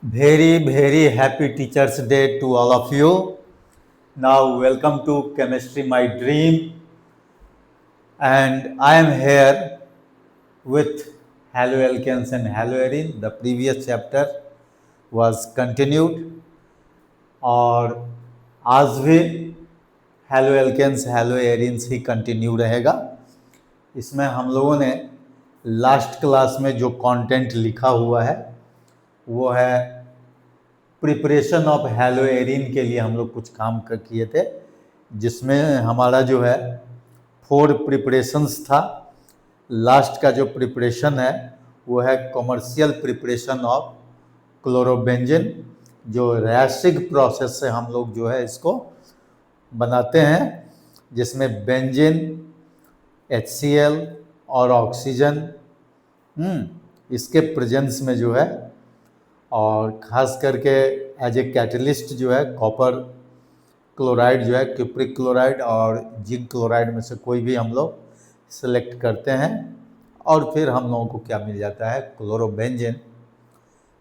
Very happy Teachers' Day to all of you. Now, welcome to Chemistry My Dream. And I am here with haloalkanes and haloarine. The previous chapter was continued. और आज भी haloalkanes हेलोएरिन्स ही continue रहेगा। इसमें हम लोगों ने last class में जो कंटेंट लिखा हुआ है वो है प्रिपरेशन ऑफ हेलोएरिन के लिए हम लोग कुछ काम किए थे, जिसमें हमारा जो है 4 प्रिपरेशंस था। लास्ट का जो प्रिपरेशन है वो है कमर्शियल प्रिपरेशन ऑफ क्लोरोबेंजीन, जो रैसिक प्रोसेस से हम लोग जो है इसको बनाते हैं, जिसमें बेंजीन, HCl और ऑक्सीजन इसके प्रेजेंस में जो है, और ख़ास करके एज ए कैटलिस्ट जो है कॉपर क्लोराइड जो है, क्यूप्रिक क्लोराइड और जिंक क्लोराइड में से कोई भी हम लोग सेलेक्ट करते हैं, और फिर हम लोगों को क्या मिल जाता है, क्लोरोबेंजीन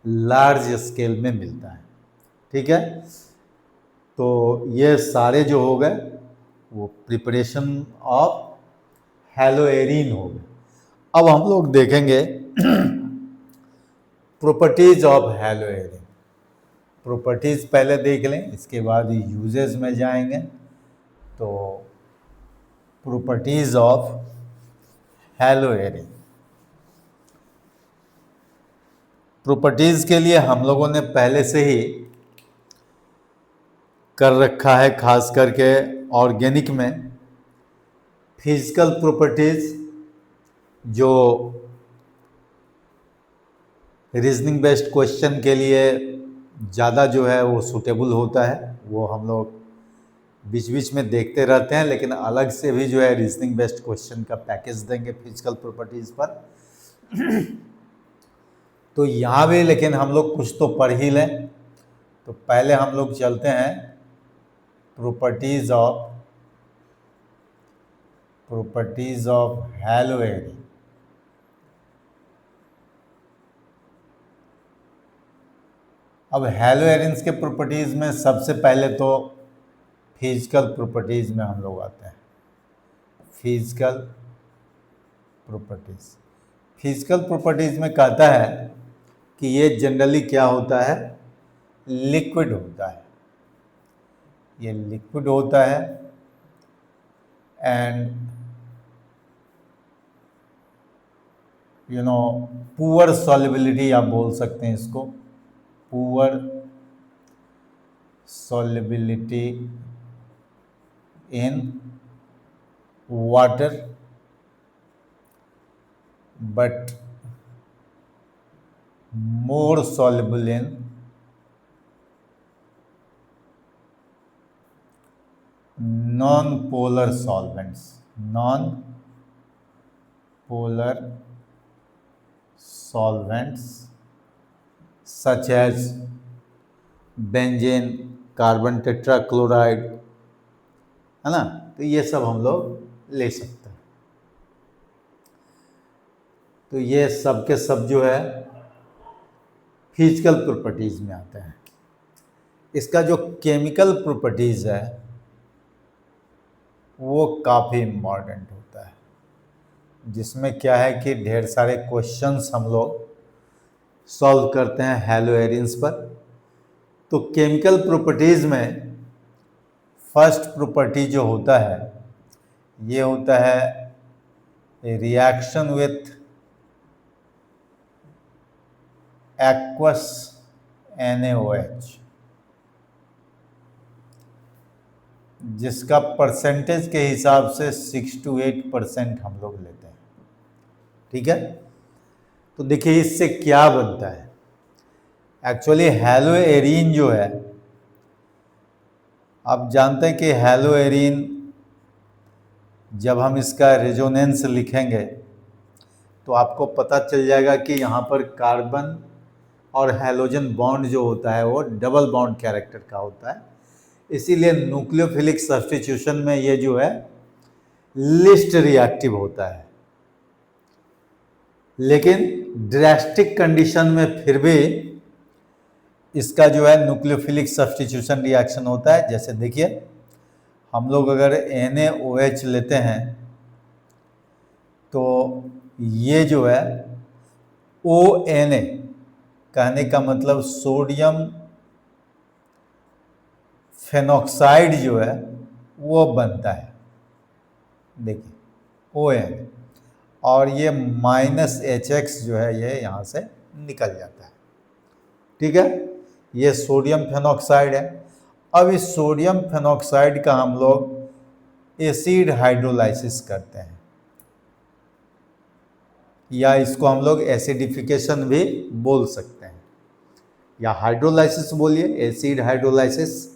लार्ज स्केल में मिलता है। ठीक है, तो ये सारे जो हो गए वो प्रिपरेशन ऑफ हेलोएरिन हो गए। अब हम लोग देखेंगे प्रॉपर्टीज ऑफ हेलोएरिन। प्रॉपर्टीज पहले देख लें, इसके बाद यूजेस में जाएंगे। तो प्रॉपर्टीज ऑफ हेलोएरिन, प्रॉपर्टीज के लिए हम लोगों ने पहले से ही कर रखा है, खास करके ऑर्गेनिक में फिजिकल प्रॉपर्टीज जो रीजनिंग बेस्ड क्वेश्चन के लिए ज़्यादा जो है वो सूटेबल होता है, वो हम लोग बीच बीच में देखते रहते हैं, लेकिन अलग से भी जो है रीजनिंग बेस्ड क्वेश्चन का पैकेज देंगे फिजिकल प्रॉपर्टीज़ पर। तो यहाँ भी लेकिन हम लोग कुछ तो पढ़ ही लें। तो पहले हम लोग चलते हैं प्रॉपर्टीज ऑफ हेलोएरिन। अब हेलोएरिन्स के प्रॉपर्टीज़ में सबसे पहले तो फिजिकल प्रॉपर्टीज़ में हम लोग आते हैं। फिजिकल प्रॉपर्टीज़ में कहता है कि ये जनरली क्या होता है, लिक्विड होता है। ये लिक्विड होता है एंड पुअर सॉल्युबिलिटी आप बोल सकते हैं इसको, poor solubility in water but more soluble in non-polar solvents, such as benzene, carbon tetrachloride, है ना। तो ये सब हम लोग ले सकते हैं। तो ये सब के सब जो है फिजिकल प्रॉपर्टीज में आते हैं। इसका जो केमिकल प्रॉपर्टीज है वो काफ़ी इम्पॉर्टेंट होता है, जिसमें क्या है कि ढेर सारे क्वेश्चंस हम लोग सॉल्व करते हैं हेलोएरिन्स पर। तो केमिकल प्रॉपर्टीज़ में फर्स्ट प्रॉपर्टी जो होता है ये होता है रिएक्शन विथ एक्वस NaOH, जिसका परसेंटेज के हिसाब से 6 to 8% हम लोग लेते हैं। ठीक है, तो देखिए इससे क्या बनता है। एक्चुअली हेलोएरिन जो है, आप जानते हैं कि हेलोएरिन जब हम इसका रेजोनेंस लिखेंगे तो आपको पता चल जाएगा कि यहाँ पर कार्बन और हेलोजन बॉन्ड जो होता है वो डबल बॉन्ड कैरेक्टर का होता है। इसीलिए न्यूक्लियोफिलिक सब्स्टिट्यूशन में ये जो है लिस्ट रिएक्टिव होता है, लेकिन ड्रास्टिक कंडीशन में फिर भी इसका जो है न्यूक्लियोफिलिक सब्स्टिट्यूशन रिएक्शन होता है। जैसे देखिए, हम लोग अगर NaOH लेते हैं तो ये जो है ONA, कहने का मतलब सोडियम फेनॉक्साइड जो है वो बनता है, देखिए ON, और ये -HX जो है ये यहाँ से निकल जाता है। ठीक है, ये सोडियम फेनॉक्साइड है। अब इस सोडियम फेनॉक्साइड का हम लोग एसिड हाइड्रोलाइसिस करते हैं, या इसको हम लोग एसिडिफिकेशन भी बोल सकते हैं, या हाइड्रोलाइसिस बोलिए, एसिड हाइड्रोलाइसिस।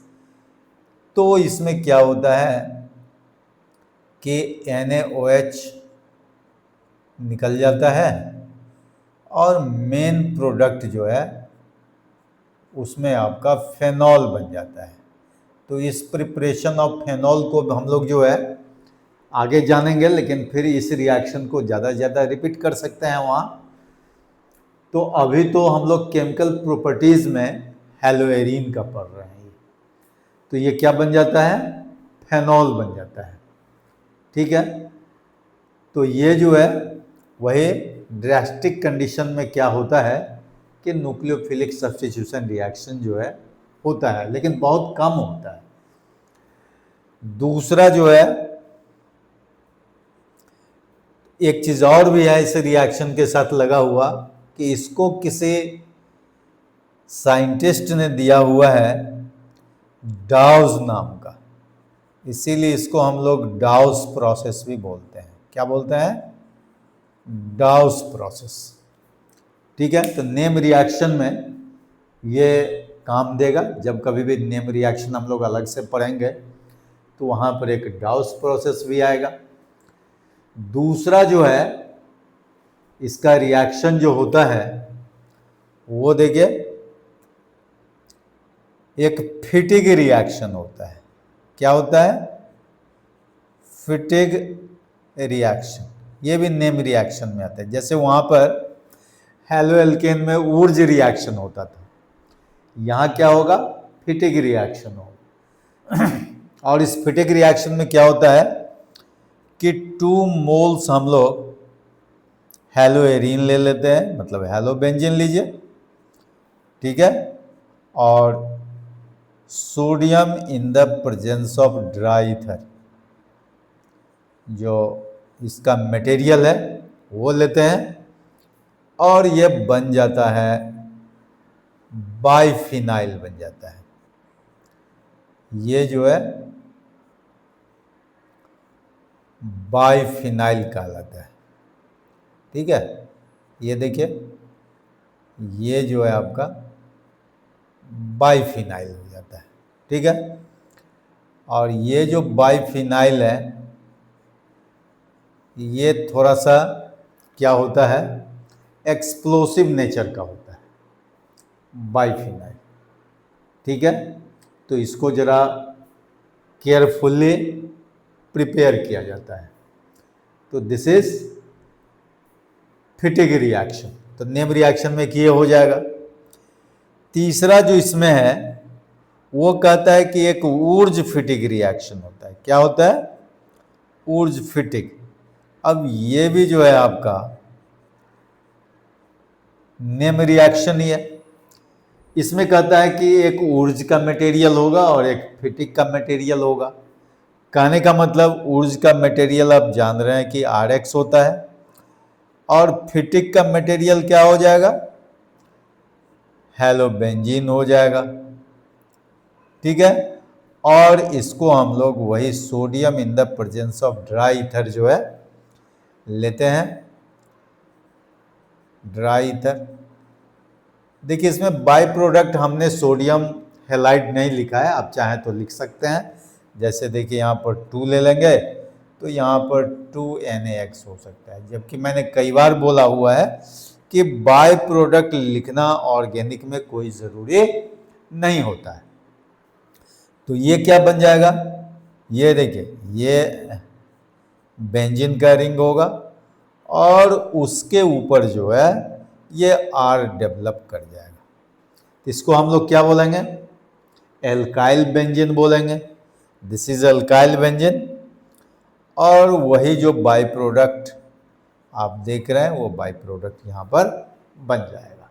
तो इसमें क्या होता है कि NaOH निकल जाता है और मेन प्रोडक्ट जो है उसमें आपका फेनॉल बन जाता है। तो इस प्रिपरेशन ऑफ फेनॉल को हम लोग जो है आगे जानेंगे, लेकिन फिर इस रिएक्शन को ज़्यादा से ज़्यादा रिपीट कर सकते हैं वहाँ। तो अभी तो हम लोग केमिकल प्रॉपर्टीज़ में हेलोएरीन का पढ़ रहे हैं। तो ये क्या बन जाता है, फेनॉल बन जाता है। ठीक है, तो ये जो है वही ड्रास्टिक कंडीशन में क्या होता है कि न्यूक्लियोफिलिक सब्स्टिट्यूशन रिएक्शन जो है होता है, लेकिन बहुत कम होता है। दूसरा जो है, एक चीज और भी है इस रिएक्शन के साथ लगा हुआ, कि इसको किसी साइंटिस्ट ने दिया हुआ है डाउस नाम का, इसीलिए इसको हम लोग डाउस प्रोसेस भी बोलते हैं। क्या बोलते हैं, डाउस प्रोसेस। ठीक है, तो नेम रिएक्शन में ये काम देगा। जब कभी भी नेम रिएक्शन हम लोग अलग से पढ़ेंगे तो वहाँ पर एक डाउस प्रोसेस भी आएगा। दूसरा जो है इसका रिएक्शन जो होता है वो देखिए, एक फिटिग रिएक्शन होता है। क्या होता है, फिटिग रिएक्शन। ये भी नेम रिएक्शन में आता है। जैसे वहाँ पर हेलो एल्केन में ऊर्ज रिएक्शन होता था, यहाँ क्या होगा, फिटिग रिएक्शन होगा। और इस फिटिग रिएक्शन में क्या होता है कि 2 मोल्स हम लोग हेलोएरीन ले लेते हैं, मतलब हेलोबेंजीन लीजिए। ठीक है, और sodium in the presence of dry ether, जो इसका मटेरियल है वो लेते हैं, और ये बन जाता है बाइफिनाइल बन जाता है। ये जो है बाइफिनाइल कहलाता है। ठीक है, ये देखिए, ये जो है आपका बाइफिनाइल हो जाता है। ठीक है, और ये जो बाइफिनाइल है ये थोड़ा सा क्या होता है, एक्सप्लोसिव नेचर का होता है बाइफिनाइल। ठीक है, तो इसको जरा केयरफुली प्रिपेयर किया जाता है। तो दिस इज फिटिग रिएक्शन। तो नेम रिएक्शन में ये हो जाएगा। तीसरा जो इसमें है वो कहता है कि एक ऊर्ज फिटिग रिएक्शन होता है। क्या होता है, ऊर्ज फिटिग। अब ये भी जो है आपका नेम रिएक्शन ही है। इसमें कहता है कि एक ऊर्ज का मटेरियल होगा और एक फिटिग का मटेरियल होगा। कहने का मतलब ऊर्ज का मटेरियल आप जान रहे हैं कि RX होता है, और फिटिग का मटेरियल क्या हो जाएगा, हेलोबेंजीन हो जाएगा। ठीक है, और इसको हम लोग वही sodium in the presence of dry ether जो है लेते हैं, ड्राई ईथर। देखिए, इसमें बाय प्रोडक्ट हमने सोडियम हेलाइड नहीं लिखा है, आप चाहें तो लिख सकते हैं। जैसे देखिए, यहाँ पर 2 ले लेंगे तो यहाँ पर 2NaX हो सकता है। जबकि मैंने कई बार बोला हुआ है कि बाय प्रोडक्ट लिखना ऑर्गेनिक में कोई ज़रूरी नहीं होता है। तो ये क्या बन जाएगा, ये देखिए, ये बेंजीन का रिंग होगा, और उसके ऊपर जो है ये R डेवलप कर जाएगा। इसको हम लोग क्या बोलेंगे? एल्काइल बेंजीन बोलेंगे। This is alkyl benzene. और वही जो बाई प्रोडक्ट आप देख रहे हैं वो बाई प्रोडक्ट यहाँ पर बन जाएगा।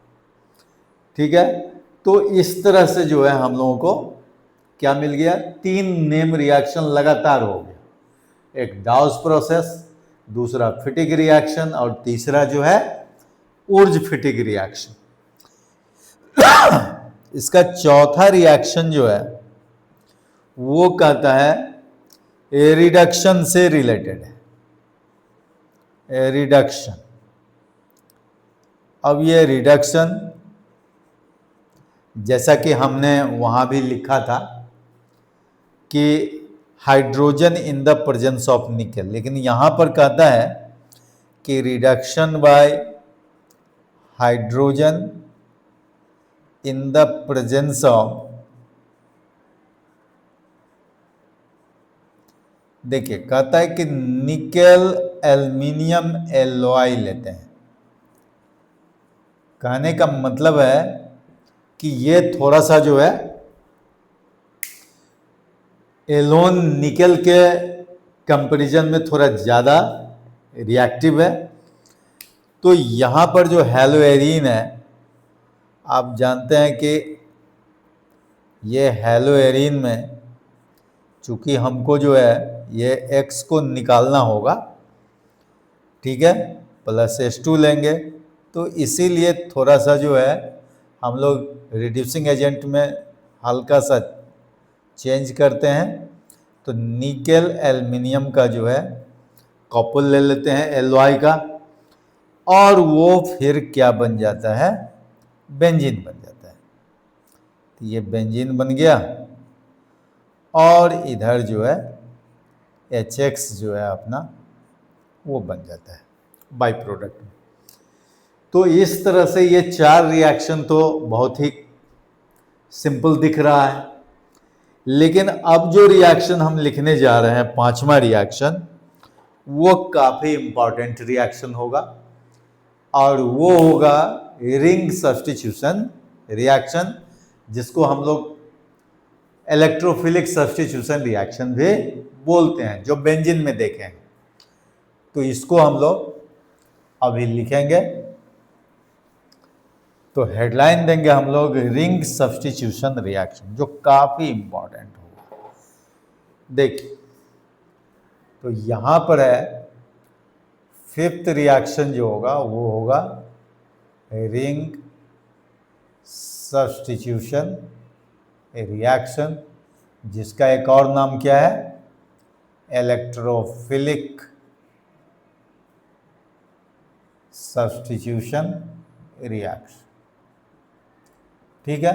ठीक है, तो इस तरह से जो है हम लोगों को क्या मिल गया? 3 नेम रिएक्शन लगातार हो गया। एक डाउस प्रोसेस, दूसरा फिटिक रिएक्शन, और तीसरा जो है उर्ज फिटिक रिएक्शन। इसका चौथा रिएक्शन जो है वो कहता है रिडक्शन से रिलेटेड है। रिडक्शन, अब ये रिडक्शन जैसा कि हमने वहां भी लिखा था कि hydrogen in the presence of निकल, लेकिन यहां पर कहता है कि reduction bye hydrogen in the presence of, देखिए कहता है कि निकेल एल्युमिनियम एलॉय लेते हैं। कहने का मतलब है कि ये थोड़ा सा जो है एलोन निकेल के कंपैरिजन में थोड़ा ज़्यादा रिएक्टिव है। तो यहाँ पर जो हैलोएरीन है, आप जानते हैं कि ये हैलोएरीन में चूंकि हमको जो है ये X को निकालना होगा, ठीक है, प्लस H2 लेंगे, तो इसीलिए थोड़ा सा जो है हम लोग रिड्यूसिंग एजेंट में हल्का सा चेंज करते हैं। तो निकेल एल्युमिनियम का जो है कॉपर ले लेते हैं एलॉय का, और वो फिर क्या बन जाता है? बेंजीन बन जाता है। तो ये बेंजीन बन गया, और इधर जो है HX जो है अपना वो बन जाता है बाई प्रोडक्ट में। तो इस तरह से ये 4 रिएक्शन तो बहुत ही सिंपल दिख रहा है, लेकिन अब जो रिएक्शन हम लिखने जा रहे हैं 5वां रिएक्शन, वो काफी इंपॉर्टेंट रिएक्शन होगा, और वो होगा रिंग सब्स्टिट्यूशन रिएक्शन, जिसको हम लोग इलेक्ट्रोफिलिक सब्स्टिट्यूशन रिएक्शन भी बोलते हैं, जो बेंजीन में देखें। तो इसको हम लोग अभी लिखेंगे। तो हेडलाइन देंगे हम लोग रिंग सब्स्टिट्यूशन रिएक्शन, जो काफी इंपॉर्टेंट होगा। देखिए, तो यहां पर है 5th रिएक्शन जो होगा वो होगा रिंग सब्स्टिट्यूशन रिएक्शन, जिसका एक और नाम क्या है? Electrophilic substitution reaction. ठीक है,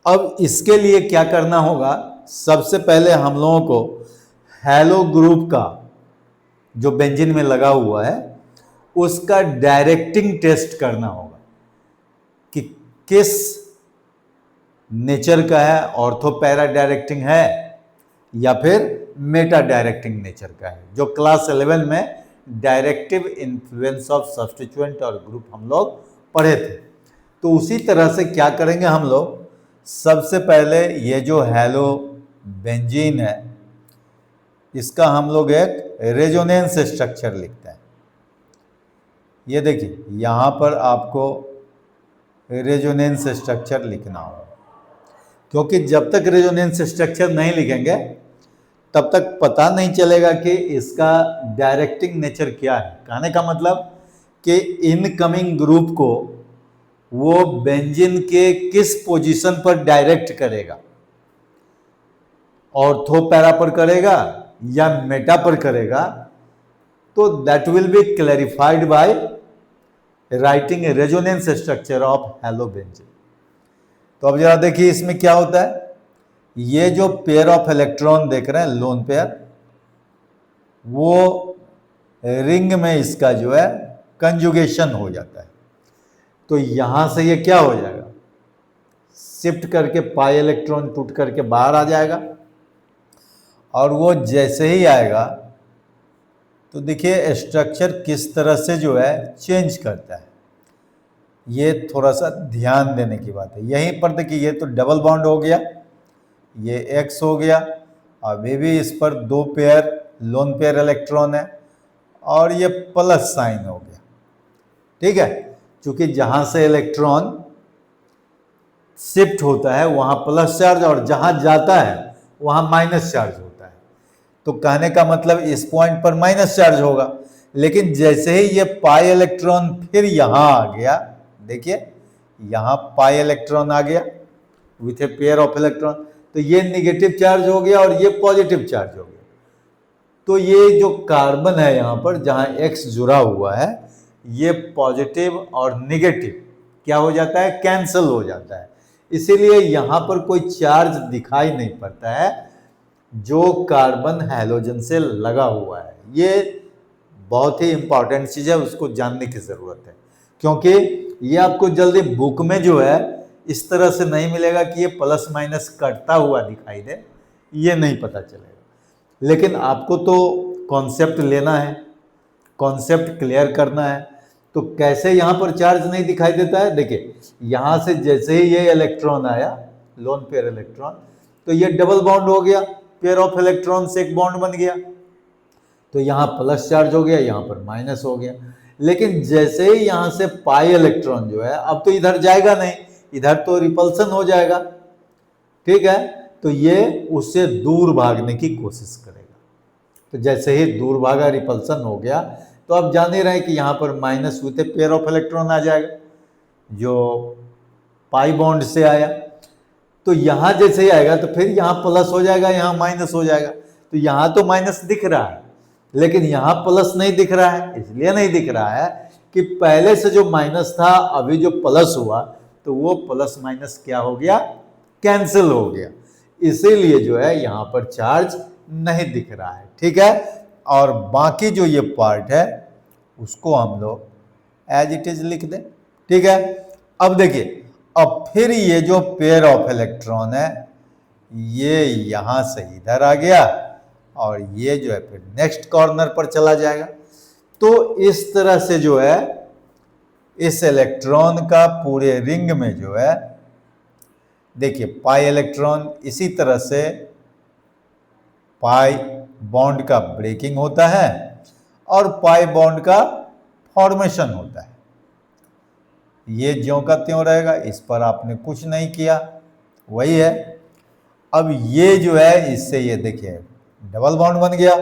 अब इसके लिए क्या करना होगा? सबसे पहले हम लोगों को हैलो ग्रुप का जो बेंजीन में लगा हुआ है उसका डायरेक्टिंग टेस्ट करना होगा कि किस नेचर का है, ऑर्थो पैरा डायरेक्टिंग है या फिर मेटा डायरेक्टिंग नेचर का है, जो क्लास 11 में डायरेक्टिव इन्फ्लुएंस ऑफ सब्स्टिट्यूएंट और ग्रुप हम लोग पढ़े थे। तो उसी तरह से क्या करेंगे हम लोग? सबसे पहले ये जो हैलो बेंजीन है इसका हम लोग एक रेजोनेंस स्ट्रक्चर लिखते हैं। ये देखिए, यहाँ पर आपको रेजोनेंस स्ट्रक्चर लिखना होगा, क्योंकि जब तक रेजोनेंस स्ट्रक्चर नहीं लिखेंगे तब तक पता नहीं चलेगा कि इसका डायरेक्टिंग नेचर क्या है। कहने का मतलब कि इनकमिंग ग्रुप को वो बेंजीन के किस पोजीशन पर डायरेक्ट करेगा, ऑर्थो पैरा पर करेगा या मेटा पर करेगा, तो that will be clarified by writing a resonance structure of hello benzene. तो अब जरा देखिए इसमें क्या होता है। ये जो पेयर ऑफ इलेक्ट्रॉन देख रहे हैं, लोन पेयर, वो रिंग में इसका जो है कंजुगेशन हो जाता है। तो यहां से ये क्या हो जाएगा? शिफ्ट करके पाई इलेक्ट्रॉन टूट करके बाहर आ जाएगा, और वो जैसे ही आएगा तो देखिए स्ट्रक्चर किस तरह से जो है चेंज करता है। ये थोड़ा सा ध्यान देने की बात है। यहीं पर देखिए ये तो डबल बॉन्ड हो गया, ये X हो गया, और ये भी इस पर 2 पेयर लोन पेयर इलेक्ट्रॉन है, और ये प्लस साइन हो गया। ठीक है, क्योंकि जहां से इलेक्ट्रॉन शिफ्ट होता है वहां प्लस चार्ज, और जहां जाता है वहां माइनस चार्ज होता है। तो कहने का मतलब इस पॉइंट पर माइनस चार्ज होगा, लेकिन जैसे ही ये पाई इलेक्ट्रॉन फिर यहां आ गया, देखिए यहां पाई इलेक्ट्रॉन आ गया with a pair of electron, तो ये निगेटिव चार्ज हो गया और ये पॉजिटिव चार्ज हो गया। तो ये जो कार्बन है यहां पर जहां X जुड़ा हुआ है, ये पॉजिटिव और निगेटिव क्या हो जाता है, कैंसिल हो जाता है। इसीलिए यहां पर कोई चार्ज दिखाई नहीं पड़ता है जो कार्बन हैलोजन से लगा हुआ है। ये बहुत ही इंपॉर्टेंट चीज है, उसको जानने की जरूरत है, क्योंकि ये आपको जल्दी बुक में जो है इस तरह से नहीं मिलेगा कि ये प्लस माइनस कटता हुआ दिखाई दे, ये नहीं पता चलेगा। लेकिन आपको तो कॉन्सेप्ट लेना है, कॉन्सेप्ट क्लियर करना है। तो कैसे यहां पर चार्ज नहीं दिखाई देता है, देखिए यहां से जैसे ही ये इलेक्ट्रॉन आया, लोन पेयर इलेक्ट्रॉन, तो ये डबल बॉन्ड हो गया, पेयर ऑफ इलेक्ट्रॉन से एक बॉन्ड बन गया, तो यहां प्लस चार्ज हो गया, यहां पर माइनस हो गया। लेकिन जैसे ही यहां से पाई इलेक्ट्रॉन जो है, अब तो इधर जाएगा नहीं, इधर तो रिपल्सन हो जाएगा। ठीक है, तो ये उससे दूर भागने की कोशिश करेगा। तो जैसे ही दूर भागा, रिपल्सन हो गया, तो आप जान ही रहे कि यहां पर minus with a pair of electron आ जाएगा जो पाई बॉन्ड से आया। तो यहां जैसे ही आएगा तो फिर यहां प्लस हो जाएगा, यहां माइनस हो जाएगा। तो यहां तो माइनस दिख रहा है, लेकिन यहां प्लस नहीं दिख रहा है। इसलिए नहीं दिख रहा है कि पहले से जो माइनस था, अभी जो प्लस हुआ, तो वो प्लस माइनस क्या हो गया, कैंसिल हो गया। इसीलिए जो है यहां पर चार्ज नहीं दिख रहा है। ठीक है, और बाकी जो ये पार्ट है उसको हम लोग एज इट इज लिख दें। ठीक है, अब देखिए, अब फिर ये जो पेयर ऑफ इलेक्ट्रॉन है ये यहां से इधर आ गया, और ये जो है फिर नेक्स्ट कॉर्नर पर चला जाएगा। तो इस तरह से जो है इस इलेक्ट्रॉन का पूरे रिंग में जो है, देखिए पाई इलेक्ट्रॉन इसी तरह से पाई बॉन्ड का ब्रेकिंग होता है और पाई बॉन्ड का फॉर्मेशन होता है। ये ज्यों का त्यों रहेगा, इस पर आपने कुछ नहीं किया, वही है। अब ये जो है इससे ये देखिए डबल बॉन्ड बन गया,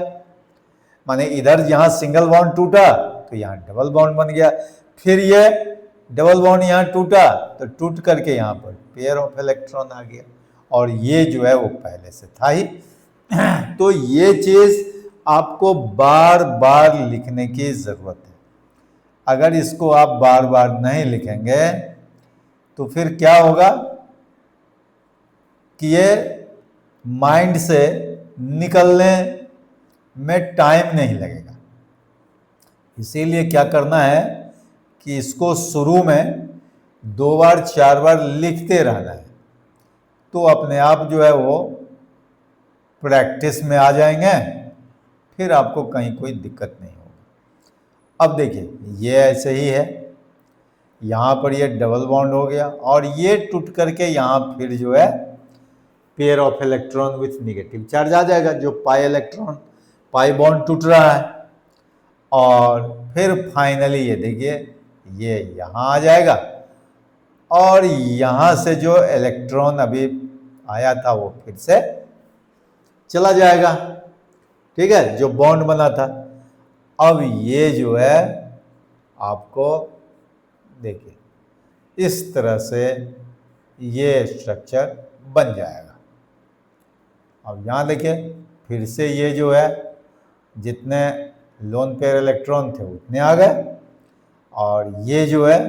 माने इधर यहां सिंगल बॉन्ड टूटा तो यहां डबल बॉन्ड बन गया, फिर ये डबल बॉन्ड यहां टूटा तो टूट करके यहां पर पेयर ऑफ इलेक्ट्रॉन आ गया, और ये जो है वो पहले से था ही। तो ये चीज आपको बार बार लिखने की जरूरत है। अगर इसको आप बार बार नहीं लिखेंगे तो फिर क्या होगा कि ये माइंड से निकलने में टाइम नहीं लगेगा। इसीलिए क्या करना है कि इसको शुरू में 2 बार 4 बार लिखते रहना है, तो अपने आप जो है वो प्रैक्टिस में आ जाएंगे, फिर आपको कहीं कोई दिक्कत नहीं होगी। अब देखिए ये ऐसे ही है, यहाँ पर ये डबल बॉन्ड हो गया और ये टूट करके यहाँ फिर जो है pair of electron with negative charge आ जाएगा, जो पाई इलेक्ट्रॉन पाई बॉन्ड टूट रहा है, और फिर फाइनली ये देखिए ये यहाँ आ जाएगा, और यहाँ से जो इलेक्ट्रॉन अभी आया था वो फिर से चला जाएगा। ठीक है, जो बॉन्ड बना था। अब ये जो है आपको देखिए इस तरह से ये स्ट्रक्चर बन जाएगा। अब यहाँ देखिए फिर से ये जो है जितने लोन पेयर इलेक्ट्रॉन थे उतने आ गए, और ये जो है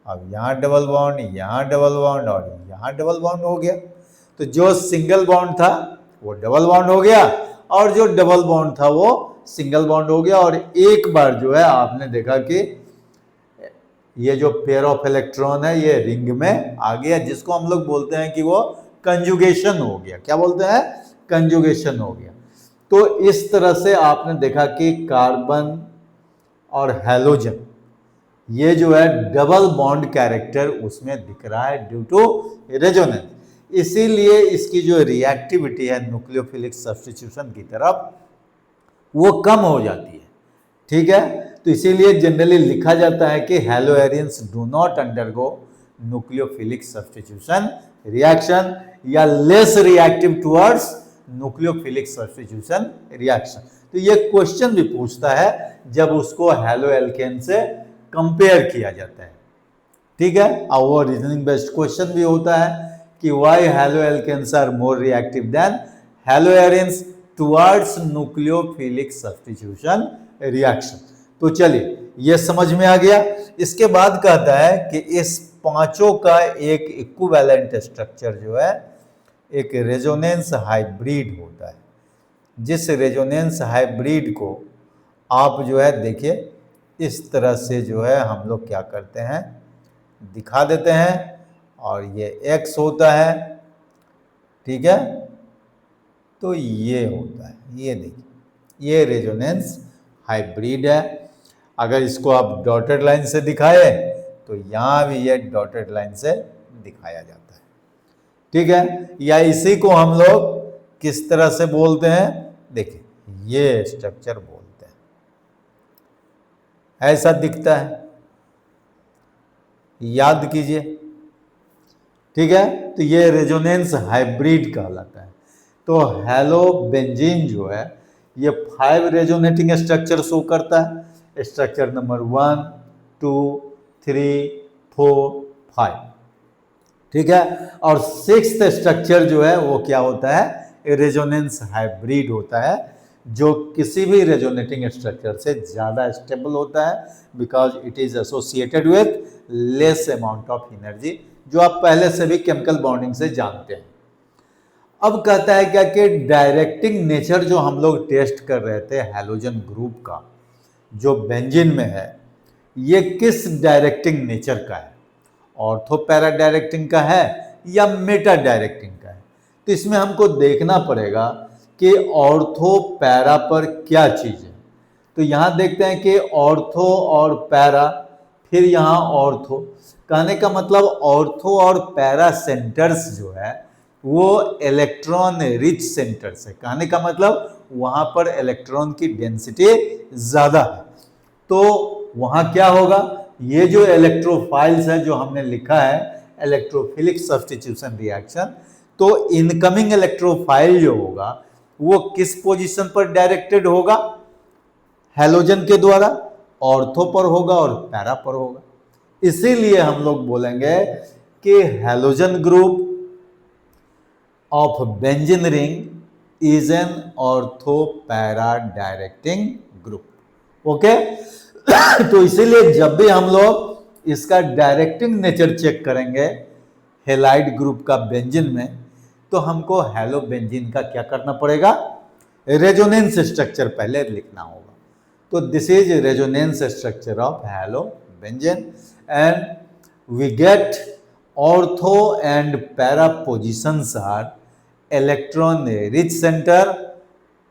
अब यहाँ डबल बॉन्ड, यहाँ डबल बॉन्ड और यहाँ डबल बॉन्ड हो गया। तो जो सिंगल बॉन्ड था वो डबल बॉन्ड हो गया, और जो डबल बॉन्ड था वो सिंगल बॉन्ड हो गया। और एक बार जो है आपने देखा कि ये जो पेयर ऑफ इलेक्ट्रॉन है ये रिंग में आ गया, जिसको हम लोग बोलते हैं कि वो कंजुगेशन हो गया। क्या बोलते हैं? कंजुगेशन हो गया। तो इस तरह से आपने देखा कि कार्बन और हैलोजन ये जो है डबल बॉन्ड कैरेक्टर उसमें दिख रहा है ड्यू टू रेजोनेंस। इसीलिए इसकी जो रिएक्टिविटी है न्यूक्लियोफिलिक सब्स्टिट्यूशन की तरफ वो कम हो जाती है। ठीक है, तो इसीलिए जनरली लिखा जाता है कि haloarenes do not undergo nucleophilic substitution reaction या less reactive towards nucleophilic substitution reaction. तो ये क्वेश्चन भी पूछता है जब उसको हैलो एल्केन से कंपेयर किया जाता है। ठीक है, और वो रीजनिंग बेस्ड क्वेश्चन भी होता है कि why haloalkanes are more reactive than haloarenes towards nucleophilic substitution reaction. तो चलिए ये समझ में आ गया। इसके बाद कहता है कि इस पांचों का एक इक्विवेलेंट स्ट्रक्चर जो है एक रेजोनेंस हाइब्रिड होता है। जिस रेजोनेंस हाइब्रिड को आप जो है देखिए इस तरह से जो है हम लोग क्या करते हैं दिखा देते हैं, और ये X होता है। ठीक है, तो ये होता है, ये देखिए ये रेजोनेंस हाइब्रिड है। अगर इसको आप डॉटेड लाइन से दिखाए तो यहाँ भी ये डॉटेड लाइन से दिखाया जाता है। ठीक है, या इसी को हम लोग किस तरह से बोलते हैं, देखिए ये स्ट्रक्चर बोलते हैं, ऐसा दिखता है, याद कीजिए। ठीक है, तो ये रेजोनेंस हाइब्रिड कहलाता है। तो हैलो बेंजीन जो है ये 5 रेजोनेटिंग स्ट्रक्चर शो करता है। Structure number 1, 2, 3, 4, 5। ठीक है, और 6th स्ट्रक्चर जो है वो क्या होता है, रेजोनेंस हाइब्रिड होता है, जो किसी भी रेजोनेटिंग स्ट्रक्चर से ज्यादा स्टेबल होता है because it is associated with less amount of energy, जो आप पहले से भी केमिकल बॉन्डिंग से जानते हैं। अब कहता है क्या कि डायरेक्टिंग नेचर जो हम लोग टेस्ट कर रहे थे हैलोजन ग्रुप का जो बेंजीन में है, ये किस डायरेक्टिंग नेचर का है, ऑर्थो पैरा डायरेक्टिंग का है या मेटा डायरेक्टिंग का है। तो इसमें हमको देखना पड़ेगा कि ऑर्थो पैरा पर क्या चीज है। तो यहां देखते हैं कि ऑर्थो और पैरा, फिर यहां ऑर्थो, कहने का मतलब ऑर्थो और पैरा सेंटर्स जो है वो इलेक्ट्रॉन रिच सेंटर्स है। कहने का मतलब वहां पर इलेक्ट्रॉन की डेंसिटी ज्यादा है। तो वहां क्या होगा, ये जो इलेक्ट्रोफाइल्स है जो हमने लिखा है इलेक्ट्रोफिलिक सब्स्टिट्यूशन रिएक्शन, तो इनकमिंग इलेक्ट्रोफाइल जो होगा वो किस पोजीशन पर डायरेक्टेड होगा, हैलोजन के द्वारा ऑर्थो पर होगा और पैरा पर होगा। इसीलिए हम लोग बोलेंगे कि halogen group of benzene ring is an ortho para directing group. Okay, तो इसीलिए जब भी हम लोग इसका डायरेक्टिंग नेचर चेक करेंगे हेलाइड ग्रुप का बेंजीन में, तो हमको हैलो बेंजीन का क्या करना पड़ेगा, रेजोनेंस स्ट्रक्चर पहले लिखना होगा। तो this is resonance structure of halobenzene and we get ortho and para positions are electron rich centre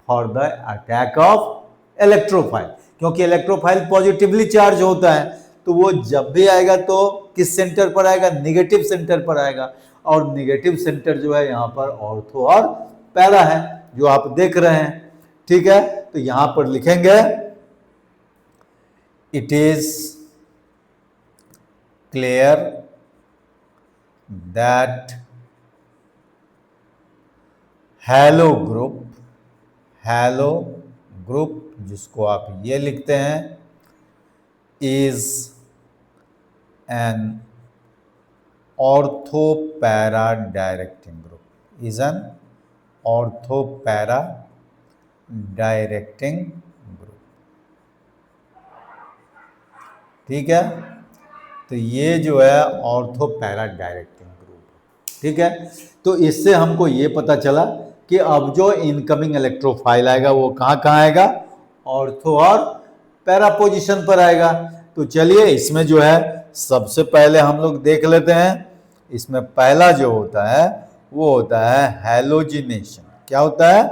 for the attack of electrophile. क्योंकि इलेक्ट्रोफाइल पॉजिटिवली चार्ज होता है तो वो जब भी आएगा तो किस सेंटर पर आएगा, निगेटिव सेंटर पर आएगा। और निगेटिव सेंटर जो है यहाँ पर ऑर्थो और पैरा है जो आप देख रहे हैं। ठीक है, तो यहां पर लिखेंगे it is clear that hello group जिसको आप ये लिखते हैं is an ortho para directing group, is an ortho para directing group. ठीक है, तो ये जो है ऑर्थो पैरा डायरेक्टिंग ग्रुप। ठीक है, तो इससे हमको ये पता चला कि अब जो इनकमिंग इलेक्ट्रोफाइल आएगा वो कहाँ कहाँ आएगा, ऑर्थो और पैरा पोजीशन पर आएगा। तो चलिए इसमें जो है सबसे पहले हम लोग देख लेते हैं। इसमें पहला जो होता है वो होता है हैलोजिनेशन। क्या होता है,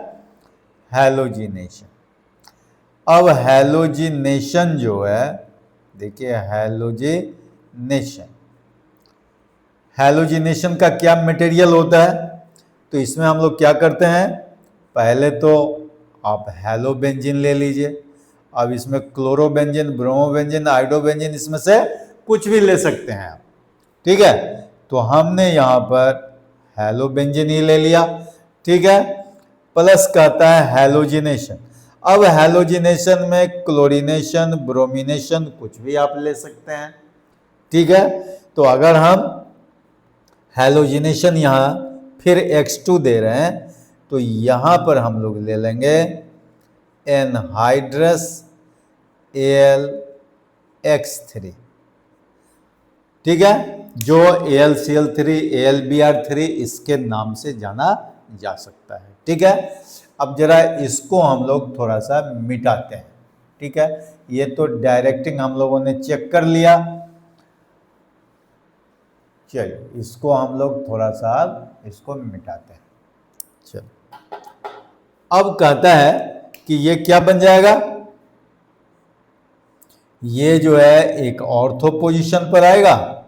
हैलोजिनेशन। अब हैलोजिनेशन जो है देखिए हैलोजिनेशन। हैलोजिनेशन का क्या मटेरियल होता है? तो इसमें हम लोग क्या करते हैं, पहले तो आप हैलोबेंजीन ले लीजिए। अब इसमें क्लोरोबेंजीन, ब्रोमोबेंजीन, आइडोबेंजीन, इसमें से कुछ भी ले सकते हैं आप, ठीक है। तो हमने यहाँ पर हैलोबेंजीन ही ले लिया, ठीक है। प्लस कहता है हैलोजिनेशन। अब हैलोजिनेशन में क्लोरीनेशन, ब्रोमिनेशन कुछ भी आप ले सकते हैं, ठीक है। तो अगर हम हैलोजिनेशन यहाँ फिर X2 दे रहे हैं तो यहाँ पर हम लोग ले लेंगे एनहाइड्रस AlX3, ठीक है, जो AlCl3 AlBr3 इसके नाम से जाना जा सकता है, ठीक है। अब जरा इसको हम लोग थोड़ा सा मिटाते हैं, ठीक है। ये तो डायरेक्टिंग हम लोगों ने चेक कर लिया, चलिए इसको हम लोग थोड़ा सा इसको मिटाते हैं। चलो अब कहता है कि ये क्या बन जाएगा, ये जो है एक ऑर्थो पोजीशन पर आएगा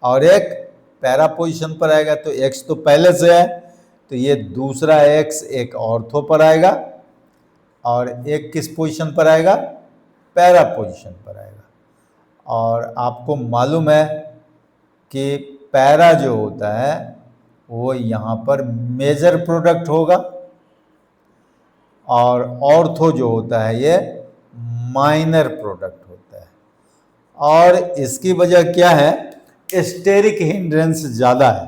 और एक पैरा पोजीशन पर आएगा। तो X तो पहले से है, तो ये दूसरा X एक ऑर्थो पर आएगा और एक किस पोजीशन पर आएगा, पैरा पोजीशन पर आएगा। और आपको मालूम है कि पैरा जो होता है वो यहाँ पर मेजर प्रोडक्ट होगा और ऑर्थो जो होता है ये माइनर प्रोडक्ट होता है। और इसकी वजह क्या है, स्टेरिक हिंड्रेंस ज़्यादा है।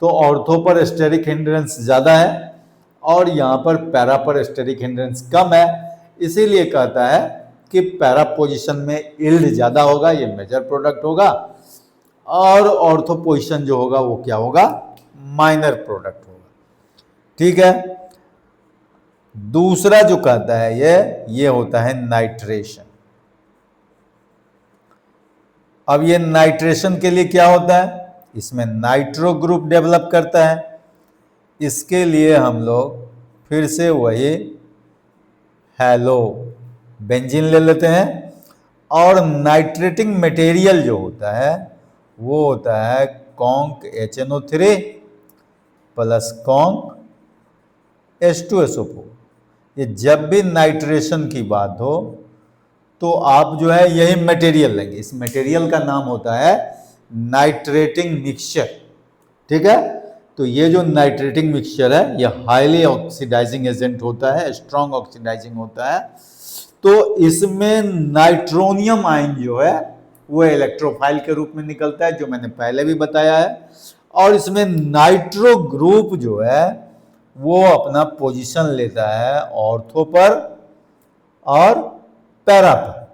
तो ऑर्थो पर स्टेरिक हिंड्रेंस ज़्यादा है और यहाँ पर पैरा पर स्टेरिक हिंड्रेंस कम है, इसीलिए कहता है कि पैरा पोजीशन में यील्ड ज़्यादा होगा, ये मेजर प्रोडक्ट होगा, और ऑर्थो पोजीशन जो होगा वो क्या होगा, माइनर प्रोडक्ट होगा, ठीक है। दूसरा जो कहता है ये होता है नाइट्रेशन। अब ये नाइट्रेशन के लिए क्या होता है, इसमें नाइट्रो ग्रुप डेवलप करता है। इसके लिए हम लोग फिर से वही हैलो बेंजीन ले लेते हैं और नाइट्रेटिंग मटेरियल जो होता है वो होता है conc HNO3 plus conc H2SO4। ये जब भी नाइट्रेशन की बात हो तो आप जो है यही मटेरियल लेंगे। इस मटेरियल का नाम होता है नाइट्रेटिंग मिक्सचर, ठीक है। तो ये जो नाइट्रेटिंग मिक्सचर है ये हाईली ऑक्सीडाइजिंग एजेंट होता है, स्ट्रॉन्ग ऑक्सीडाइजिंग होता है। तो इसमें नाइट्रोनियम आयन जो है वो इलेक्ट्रोफाइल के रूप में निकलता है, जो मैंने पहले भी बताया है। और इसमें नाइट्रो ग्रुप जो है वो अपना पोजीशन लेता है ऑर्थो पर और पैरा पर।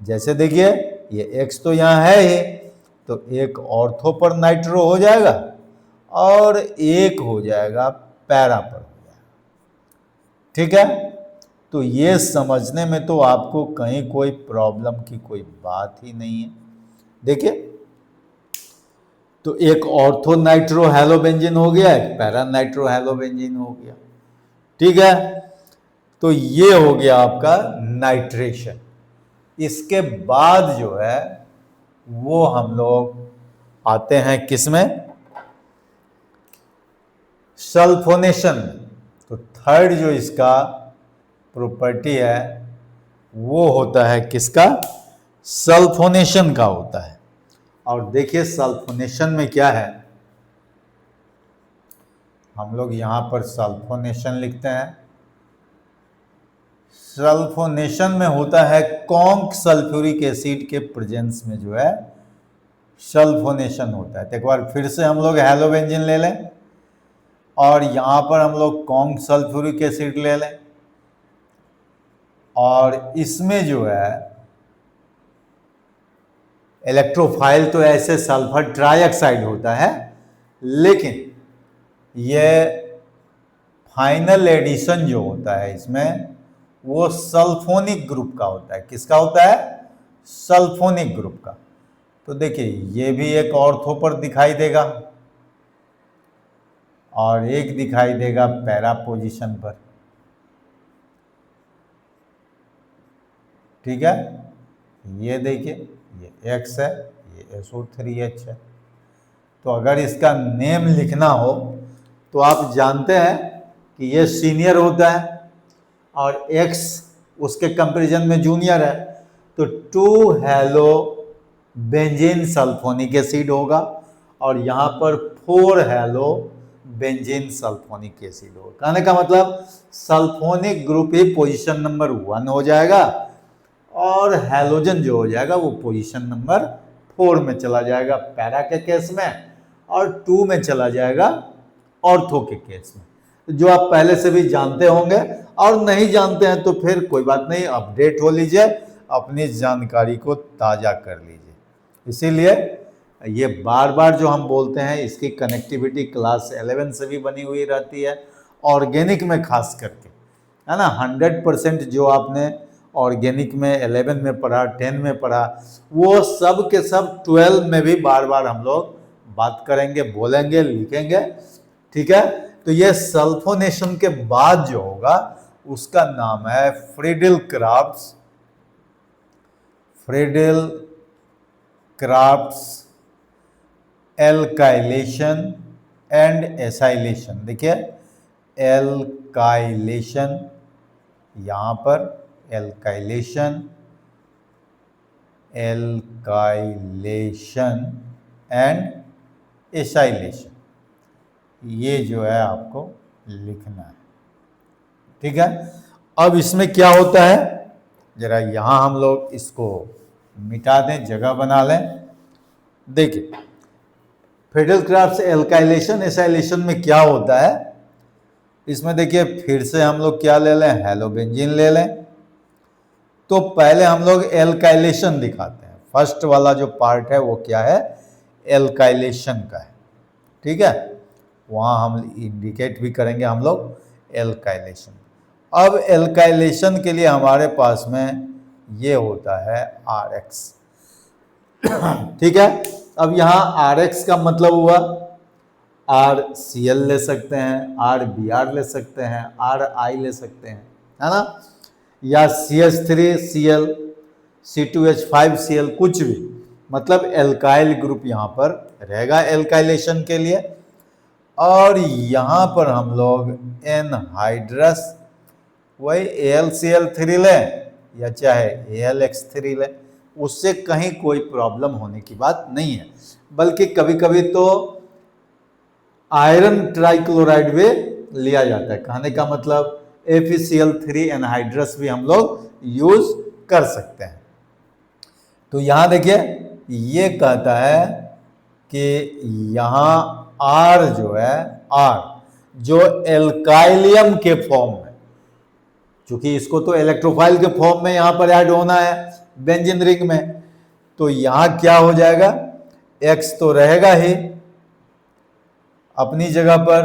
जैसे देखिए ये X तो यहाँ है ही, तो एक ऑर्थो पर नाइट्रो हो जाएगा और एक हो जाएगा पैरा पर हो जाएगा, ठीक है। तो ये समझने में तो आपको कहीं कोई प्रॉब्लम की कोई बात ही नहीं है। देखिए तो एक ऑर्थो नाइट्रो हैलोबेंजीन हो गया, एक पैरा नाइट्रो हैलोबेंजीन हो गया, ठीक है। तो ये हो गया आपका नाइट्रेशन। इसके बाद जो है वो हम लोग आते हैं किसमें, सल्फोनेशन। तो थर्ड जो इसका प्रॉपर्टी है वो होता है किसका, सल्फोनेशन का होता है। और देखिए सल्फोनेशन में क्या है, हम लोग यहां पर सल्फोनेशन लिखते हैं। सल्फोनेशन में होता है कॉन्क सल्फ्यूरिक एसिड के प्रेजेंस में जो है सल्फोनेशन होता है। तो एक बार फिर से हम लोग हैलोबेंजीन ले लें और यहां पर हम लोग कॉन्क सल्फ्यूरिक एसिड ले लें और इसमें जो है इलेक्ट्रोफाइल तो ऐसे सल्फर ट्राइऑक्साइड होता है, लेकिन यह फाइनल एडिशन जो होता है इसमें वो सल्फोनिक ग्रुप का होता है। किसका होता है, सल्फोनिक ग्रुप का। तो देखिए ये भी एक ऑर्थो पर दिखाई देगा और एक दिखाई देगा पैरा पोजीशन पर, ठीक है। ये देखिए ये X है, ये SO3H है। तो अगर इसका नेम लिखना हो तो आप जानते हैं कि ये सीनियर होता है और X उसके कंपैरिजन में जूनियर है, तो 2 हेलो बेंजीन सल्फोनिक एसिड होगा और यहाँ पर 4 हेलो बेंजीन सल्फोनिक एसिड होगा। कहने का मतलब सल्फोनिक ग्रुप ही पोजीशन नंबर 1 हो जाएगा और हैलोजन जो हो जाएगा वो पोजीशन नंबर 4 में चला जाएगा पैरा के केस में, और 2 में चला जाएगा ऑर्थो के केस में, जो आप पहले से भी जानते होंगे। और नहीं जानते हैं तो फिर कोई बात नहीं, अपडेट हो लीजिए, अपनी जानकारी को ताज़ा कर लीजिए। इसीलिए ये बार बार जो हम बोलते हैं, इसकी कनेक्टिविटी क्लास 11 से भी बनी हुई रहती है, ऑर्गेनिक में खास करके, है ना। 100% जो आपने ऑर्गेनिक में 11 में पढ़ा, 10 में पढ़ा, वो सब के सब 12 में भी बार बार हम लोग बात करेंगे, बोलेंगे, लिखेंगे, ठीक है। तो ये सल्फोनेशन के बाद जो होगा उसका नाम है Friedel crafts alkylation and acylation. देखिए एल्काइलेशन, यहाँ पर एल्काइलेशन एंड एसाइलेशन, ये जो है आपको लिखना है, ठीक है। अब इसमें क्या होता है, जरा यहाँ हम लोग इसको मिटा दें, जगह बना लें। देखिए फ्रीडल क्राफ्ट्स एल्काइलेशन एसाइलेशन में क्या होता है, इसमें देखिए फिर से हम लोग क्या ले लें, हेलोबेंजीन ले लें। तो पहले हम लोग एल्काइलेशन दिखाते हैं, फर्स्ट वाला जो पार्ट है वो क्या है, एल्काइलेशन का है, ठीक है। वहाँ हम इंडिकेट भी करेंगे हम लोग एल्काइलेशन। अब एल्काइलेशन के लिए हमारे पास में ये होता है RX, ठीक है। अब यहाँ RX का मतलब हुआ RCl ले सकते हैं, RBr ले सकते हैं, RI ले सकते हैं, है ना, या CH3Cl, C2H5Cl, कुछ भी, मतलब एल्काइल ग्रुप यहाँ पर रहेगा एल्काइलेशन के लिए। और यहाँ पर हम लोग एनहाइड्रस, वही AlCl3 लें या चाहे AlX3 लें, उससे कहीं कोई प्रॉब्लम होने की बात नहीं है। बल्कि कभी कभी तो आयरन ट्राइक्लोराइड भी लिया जाता है। कहने का मतलब FeCl3 एनहाइड्रस भी हम लोग यूज कर सकते हैं। तो यहाँ देखिए ये कहता है कि यहाँ R जो है, R जो एल्काइलियम के फॉर्म में, क्योंकि इसको तो इलेक्ट्रोफाइल के फॉर्म में यहाँ पर ऐड होना है बेंजीन रिंग में, तो यहाँ क्या हो जाएगा, X तो रहेगा ही अपनी जगह पर,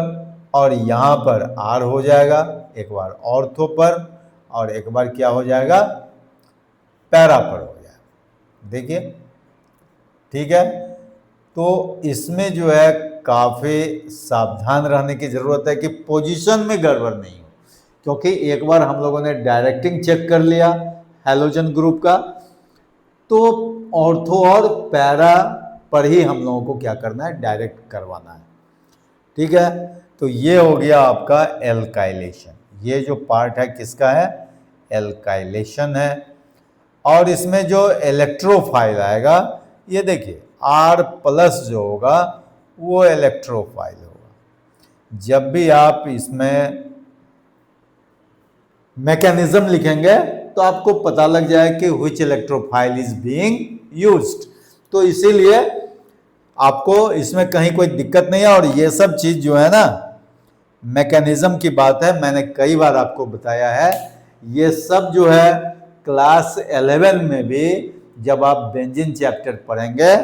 और यहाँ पर R हो जाएगा, एक बार ऑर्थो पर और एक बार क्या हो जाएगा, पैरा पर हो जाएगा। देखिए ठीक है। तो इसमें जो है काफ़ी सावधान रहने की ज़रूरत है कि पोजीशन में गड़बड़ नहीं हो, क्योंकि एक बार हम लोगों ने डायरेक्टिंग चेक कर लिया हैलोजन ग्रुप का, तो ऑर्थो और पैरा पर ही हम लोगों को क्या करना है, डायरेक्ट करवाना है, ठीक है। तो ये हो गया आपका एल्काइलेशन। ये जो पार्ट है किसका है, एल्काइलेशन है। और इसमें जो इलेक्ट्रोफाइल आएगा, ये देखिए R+ जो होगा वो इलेक्ट्रोफाइल होगा। जब भी आप इसमें मैकेनिज्म लिखेंगे तो आपको पता लग जाए कि which electrophile is being used, तो इसीलिए आपको इसमें कहीं कोई दिक्कत नहीं है। और ये सब चीज जो है ना, मैकेनिज्म की बात है, मैंने कई बार आपको बताया है, ये सब जो है क्लास 11 में भी जब आप बेंजीन चैप्टर पढ़ेंगे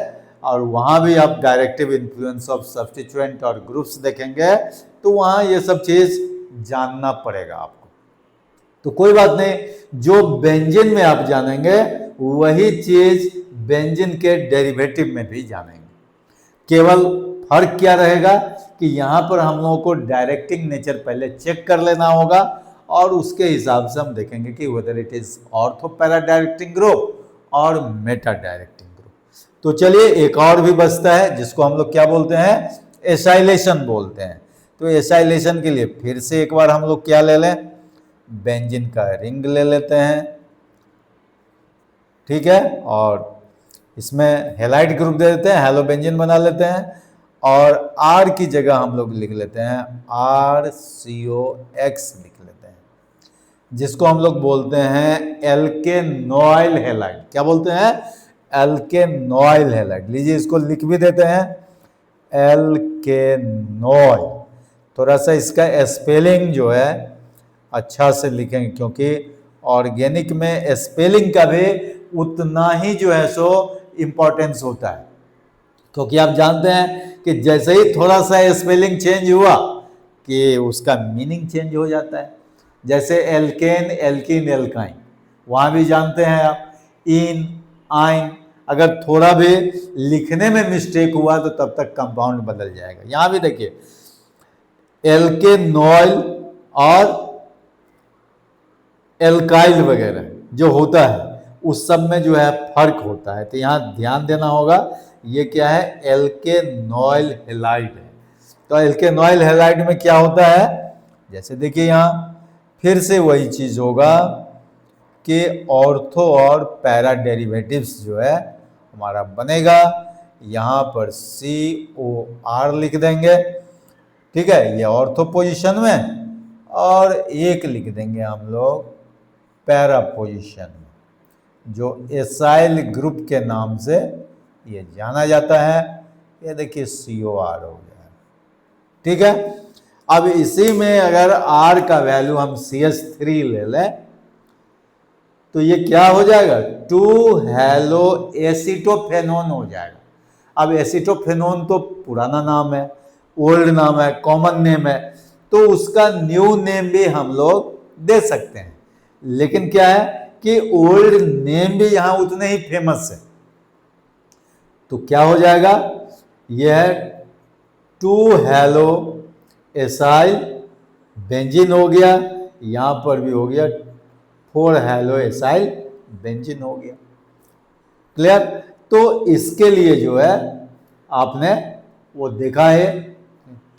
और वहाँ भी आप डायरेक्टिव इन्फ्लुएंस ऑफ सब्स्टिट्यूएंट और ग्रुप्स देखेंगे, तो वहाँ ये सब चीज़ जानना पड़ेगा आपको। तो कोई बात नहीं, जो बेंजीन में आप जानेंगे वही चीज़ बेंजीन के डेरिवेटिव में भी जानेंगे। केवल फर्क क्या रहेगा कि यहाँ पर हम लोगों को डायरेक्टिंग नेचर पहले चेक कर लेना होगा, और उसके हिसाब से हम देखेंगे कि whether it is ortho para directing group और मेटा डायरेक्टिंग ग्रुप। तो चलिए एक और भी बचता है जिसको हम लोग क्या बोलते हैं, एसाइलेशन बोलते हैं। तो एसाइलेशन के लिए फिर से एक बार हम लोग क्या ले लें, बेंजीन का रिंग ले लेते हैं, ठीक है, और इसमें हेलाइड ग्रुप दे देते हैं, हेलो बेंजीन बना लेते हैं, और R की जगह हम लोग लिख लेते हैं RCOX लिख लेते हैं, जिसको हम लोग बोलते हैं एल्केनॉइल हेलाइड। क्या बोलते हैं, एल्केनॉइल हेलाइड। लीजिए इसको लिख भी देते हैं, एल्केनॉइल। थोड़ा सा इसका स्पेलिंग जो है अच्छा से लिखेंगे, क्योंकि ऑर्गेनिक में स्पेलिंग का भी उतना ही जो है सो इंपॉर्टेंस होता है, क्योंकि आप जानते हैं कि जैसे ही थोड़ा सा स्पेलिंग चेंज हुआ कि उसका मीनिंग चेंज हो जाता है। जैसे एल्केन, एल्कीन, एल्काइन, वहां भी जानते हैं आप, इन, आइन, अगर थोड़ा भी लिखने में मिस्टेक हुआ तो तब तक कंपाउंड बदल जाएगा। यहां भी देखिए एल्केनॉइल और एल्काइल वगैरह जो होता है उस सब में जो है फर्क होता है, तो यहां ध्यान देना होगा। ये क्या है, एल्केनॉइल हेलाइड है। तो एल्केनॉइल हेलाइड में क्या होता है, जैसे देखिए यहां फिर से वही चीज होगा कि ऑर्थो और पैरा डेरिवेटिव्स जो है हमारा बनेगा। यहां पर COR लिख देंगे, ठीक है, ये ऑर्थो पोजीशन में, और एक लिख देंगे हम लोग पैरा पोजीशन में, जो एसाइल ग्रुप के नाम से ये जाना जाता है। ये देखिए COR हो गया, ठीक है। अब इसी में अगर R का वैल्यू हम CH3 ले लें तो ये क्या हो जाएगा, 2-हेलो एसिटोफेनोन हो जाएगा। अब एसिटोफेनोन तो पुराना नाम है, ओल्ड नाम है, कॉमन नेम है, तो उसका न्यू नेम भी हम लोग दे सकते हैं। लेकिन क्या है कि ओल्ड नेम भी यहां उतने ही फेमस है, तो क्या हो जाएगा, यह है 2-हेलो एसाइल बेंजीन हो गया, यहां पर भी हो गया 4-हेलो एसाइल बेंजीन हो गया। क्लियर। तो इसके लिए जो है आपने वो देखा है,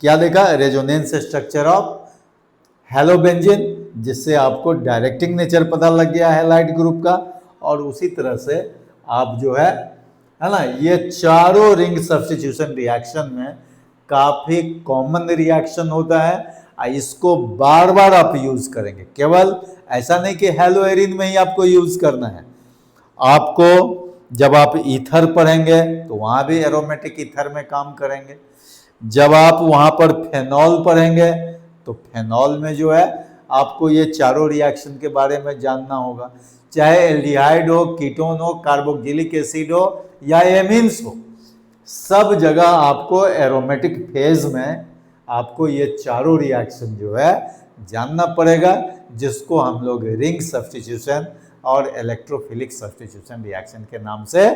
क्या देखा, resonance structure of hello benzene, जिससे आपको डायरेक्टिंग नेचर पता लग गया हैलाइड ग्रुप का। और उसी तरह से आप जो है ना, ये चारों रिंग सब्स्टिट्यूशन रिएक्शन में काफी कॉमन रिएक्शन होता है। इसको बार बार आप यूज करेंगे, केवल ऐसा नहीं कि हेलो एरिन में ही आपको यूज करना है। आपको जब आप ईथर पढ़ेंगे तो वहां भी एरोमेटिक ईथर में काम करेंगे। जब आप वहां पर फेनॉल पढ़ेंगे तो फेनॉल में जो है आपको ये चारों रिएक्शन के बारे में जानना होगा, चाहे एल्डिहाइड हो, कीटोन हो, कार्बोक्सिलिक एसिड हो या एमीन्स हो, सब जगह आपको एरोमेटिक फेज में आपको ये चारों रिएक्शन जो है जानना पड़ेगा, जिसको हम लोग रिंग सब्स्टिट्यूशन और इलेक्ट्रोफिलिक सब्स्टिट्यूशन रिएक्शन के नाम से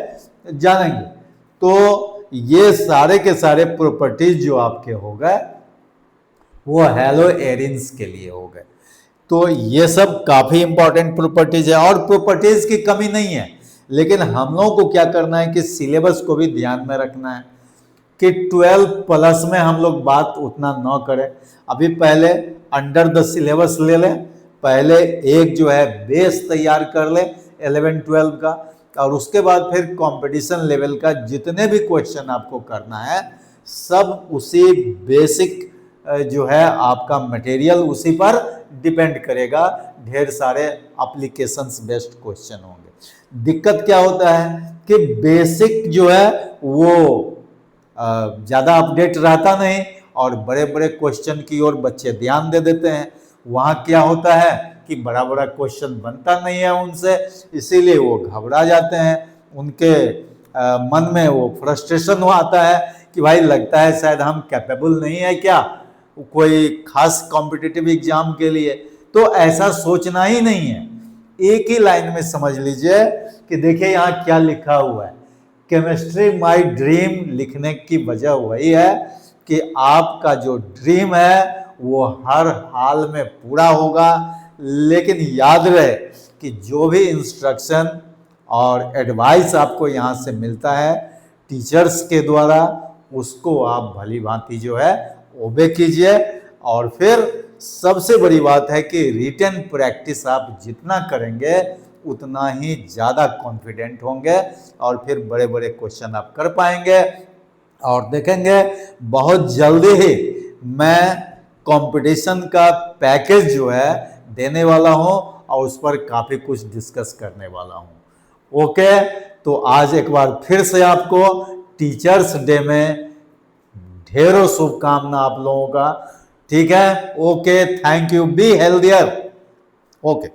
जानेंगे। तो ये सारे के सारे प्रॉपर्टीज जो आपके हो गए वो हेलो एरिन्स के लिए हो गए। तो ये सब काफी इंपॉर्टेंट प्रॉपर्टीज है, और प्रॉपर्टीज की कमी नहीं है, लेकिन हम लोगों को क्या करना है कि सिलेबस को भी ध्यान में रखना है कि 12 प्लस में हम लोग बात उतना न करें। अभी पहले अंडर द सिलेबस ले लें, पहले एक जो है बेस तैयार कर ले 11-12 का, और उसके बाद फिर कंपटीशन लेवल का जितने भी क्वेश्चन आपको करना है सब उसी बेसिक जो है आपका मटेरियल उसी पर डिपेंड करेगा। ढेर सारे एप्लीकेशंस बेस्ड क्वेश्चन होंगे। दिक्कत क्या होता है कि बेसिक जो है वो ज़्यादा अपडेट रहता नहीं, और बड़े बड़े क्वेश्चन की ओर बच्चे ध्यान दे देते हैं। वहाँ क्या होता है कि बड़ा बड़ा क्वेश्चन बनता नहीं है उनसे, इसीलिए वो घबरा जाते हैं। उनके मन में वो फ्रस्ट्रेशन आता है कि भाई लगता है शायद हम कैपेबल नहीं है क्या कोई खास कॉम्पिटिटिव एग्जाम के लिए। तो ऐसा सोचना ही नहीं है, एक ही लाइन में समझ लीजिए कि देखिए यहाँ क्या लिखा हुआ है। केमिस्ट्री माय ड्रीम लिखने की वजह वही है कि आपका जो ड्रीम है वो हर हाल में पूरा होगा। लेकिन याद रहे कि जो भी इंस्ट्रक्शन और एडवाइस आपको यहाँ से मिलता है टीचर्स के द्वारा, उसको आप भली भांति जो है ओबे कीजिए। और फिर सबसे बड़ी बात है कि रिटन प्रैक्टिस आप जितना करेंगे उतना ही ज़्यादा कॉन्फिडेंट होंगे और फिर बड़े बड़े क्वेश्चन आप कर पाएंगे। और देखेंगे बहुत जल्दी ही मैं कंपटीशन का पैकेज जो है देने वाला हूं और उस पर काफ़ी कुछ डिस्कस करने वाला हूं। ओके, तो आज एक बार फिर से आपको टीचर्स डे में ढेरों शुभकामना आप लोगों का। ठीक है, okay, thank you, be healthier. Okay.